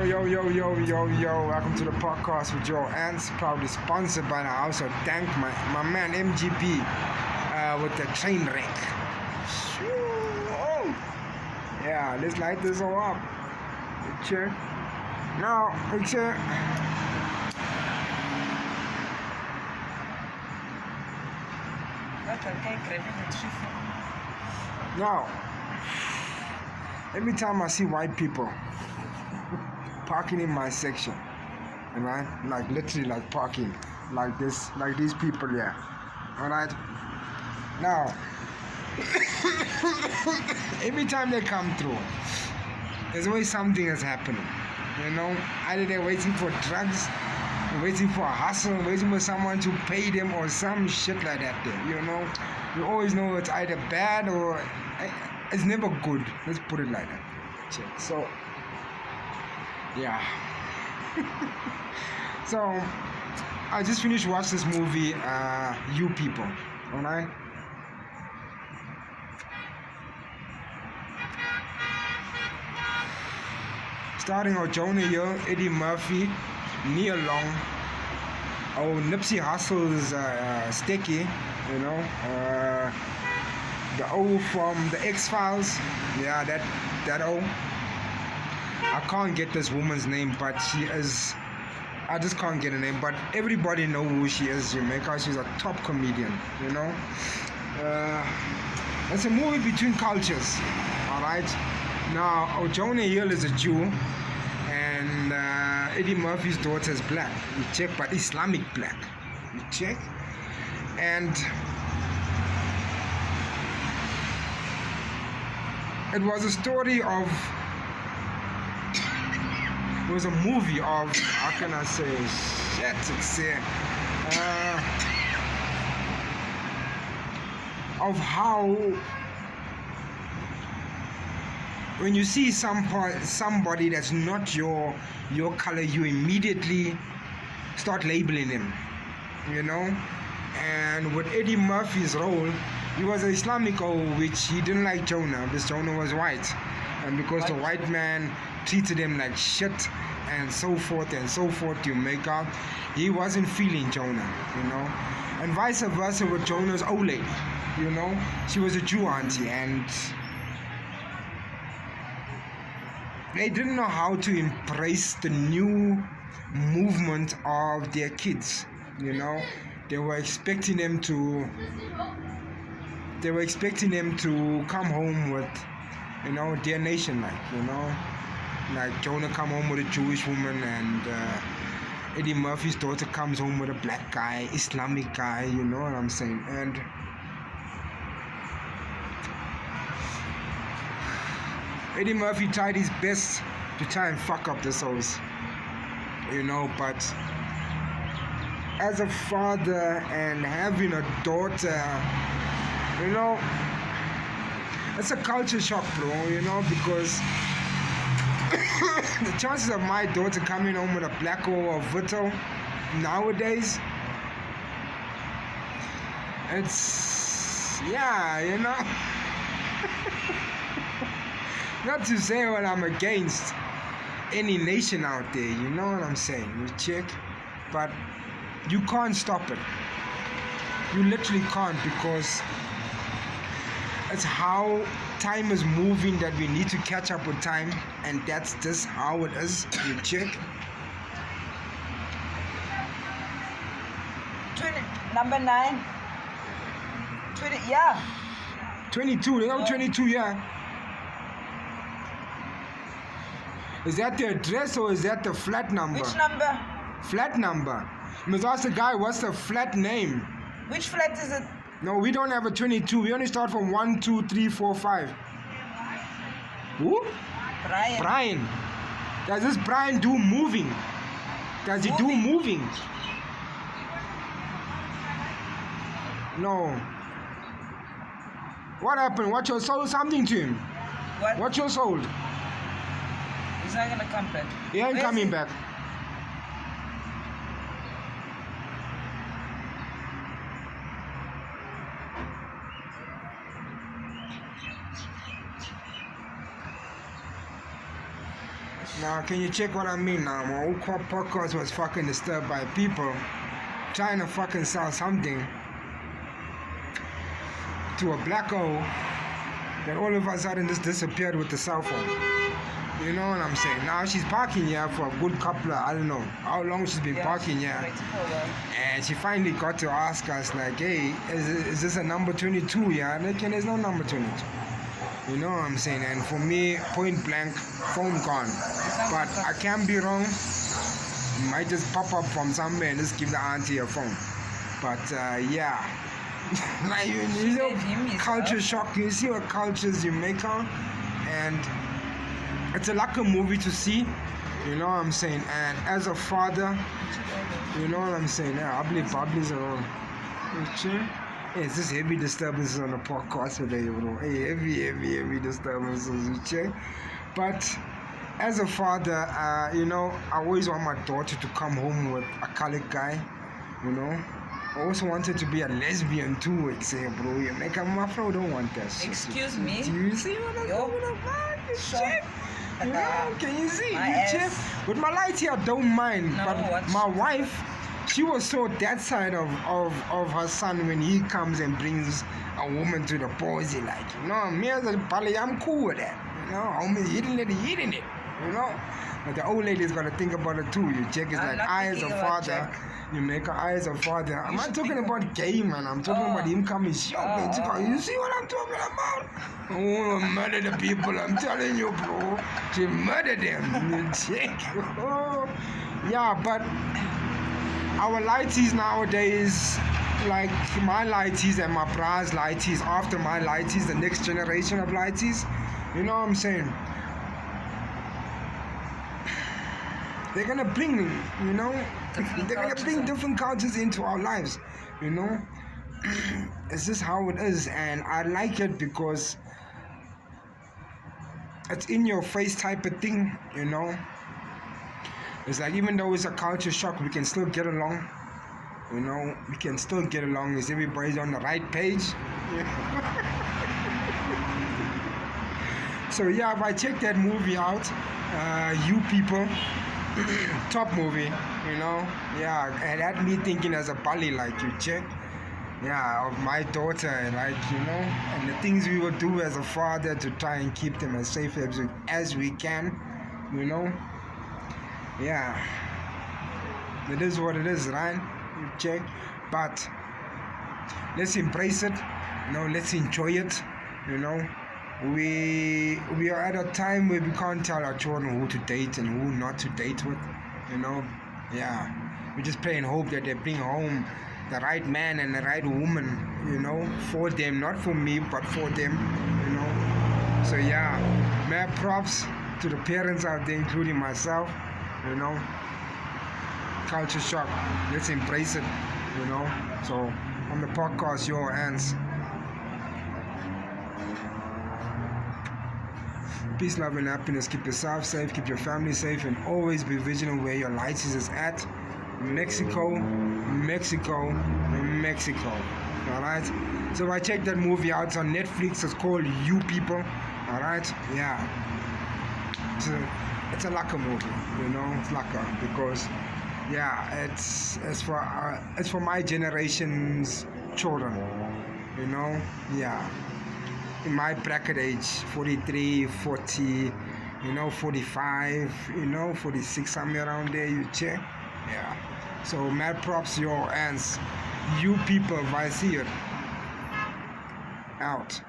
Yo, welcome to the podcast with your ants, proudly sponsored by the house. So thank my man MGP with the train wreck. Yeah, let's light this all up. Check. Now, check. Now, every time I see white people parking in my section, right? Like literally like parking, like this, like these people here. Alright? Now, every time they come through, there's always something that's happening. You know, either they're waiting for drugs, waiting for a hustle, waiting for someone to pay them or some shit like that there, you know. You always know it's either bad or it's never good. Let's put it like that. Check. So, yeah. So, I just finished watching this movie, You People, alright? Starting out Jonah Hill, Eddie Murphy, Nia Long, Nipsey Hussle's Sticky, you know, the O from the X-Files, yeah, that O. I can't get this woman's name, but she is, I just can't get her name, but everybody know who she is, Jamaica. She's a top comedian, you know. It's a movie between cultures, alright. Now, Jonah Hill is a Jew, and Eddie Murphy's daughter is black. You check, but Islamic black. You check, and it was a story of. It was a movie of, how can I say, of how when you see somebody that's not your color, you immediately start labeling him, you know. And with Eddie Murphy's role, he was an Islamic, which he didn't like Jonah because Jonah was white, and because the white man treated him like shit and so forth, you make out, he wasn't feeling Jonah, you know. And vice versa with Jonah's old lady, you know. She was a Jew auntie, and they didn't know how to embrace the new movement of their kids, you know. They were expecting them to come home with, you know, their nation, like, you know. Like Jonah come home with a Jewish woman, and Eddie Murphy's daughter comes home with a black guy, Islamic guy, you know what I'm saying? And Eddie Murphy tried his best to try and fuck up the souls, you know, but as a father and having a daughter, you know, it's a culture shock, bro, you know, because the chances of my daughter coming home with a black or a Vito nowadays, it's, yeah, you know. Not to say what I'm against any nation out there, you know what I'm saying, you check, but you can't stop it. You literally can't, because it's how time is moving that we need to catch up with time, and that's just how it is, you check. 20, number 9. 20, yeah. 22, they got 22, yeah. Is that the address or is that the flat number? Which number? Flat number. Must ask the guy, what's the flat name? Which flat is it? No, we don't have a 22. We only start from 1, 2, 3, 4, 5. Who? Brian. Brian. Does this Brian do moving? Does he do moving? No. What happened? What you sold something to him? What you sold? He's not gonna come back. He ain't coming back. Now, can you check what I mean now? My whole podcast was fucking disturbed by people trying to fucking sell something to a black hole that all of a sudden just disappeared with the cell phone. You know what I'm saying? Now she's parking here for a good couple of, I don't know how long she's been parking here. And she finally got to ask us like, hey, is this a number 22? Yeah, like, and there's no number 22. You know what I'm saying? And for me, point blank, phone gone. But I can be wrong. It might just pop up from somewhere and just give the auntie a phone. But yeah. Like, you know, culture shock. You see what cultures you make out. And it's like a movie to see. You know what I'm saying? And as a father, you know what I'm saying? Yeah, I believe Bobby's around. Hey, it's just heavy disturbances on the podcast today, bro. Hey, heavy disturbances, you check. But as a father, you know, I always want my daughter to come home with a colored guy, you know. I also wanted to be a lesbian too, except, bro. You make a mafia, don't want that shit. Excuse me? Do you see what I'm talking about? You check? Yeah, can you see? My You ass. check? With my light here, I don't mind. No, but what? my wife, she was so that side of her son when he comes and brings a woman to the party, like, you know, me as a pally, I'm cool with that. You know, I'm hitting it, you know. But the old lady's got to think about it too. You check, it's I'm like, not I as a thinking about father, Jack. you make her I as a father. I'm not should talking think about gay, man. I'm talking Oh. about him coming shopping. Oh. You see what I'm talking about? I want to murder the people, I'm telling you, bro. To murder them. You check. Oh. Yeah, but our lighties nowadays, like my lighties and my bra's lighties, after my lighties, the next generation of lighties, you know what I'm saying? They're gonna bring, you know, Different they're gonna cultures bring in. different cultures into our lives, you know. It's just how it is, and I like it because it's in your face type of thing, you know. It's like, even though it's a culture shock, we can still get along. You know, we can still get along as everybody's on the right page. So yeah, if I check that movie out, You People, top movie, you know. Yeah, it had me thinking as a Bali, like, you check. Yeah, of my daughter, like, you know, and the things we would do as a father to try and keep them as safe as we can, you know. Yeah, it is what it is, right? You check, but let's embrace it, you know. Let's enjoy it, you know. We are at a time where we can't tell our children who to date and who not to date with, you know. Yeah, we just pray and hope that they bring home the right man and the right woman, you know, for them, not for me, but for them, you know. So yeah, mad props to the parents out there, including myself, you know. Culture shock, let's embrace it, you know. So on the podcast, your hands. Peace, love, and happiness. Keep yourself safe, keep your family safe, and always be vigilant where your lights is at. Mexico. Alright? So if I check that movie out, it's on Netflix. It's called You People. Alright? Yeah. It's a lacquer movie, you know. It's lacquer because, yeah, it's for my generation's children, you know. Yeah. In my bracket age, 43, 40, you know, 45, you know, 46, somewhere around there, you check. Yeah. So mad props your hands. You People, if I see it. Out.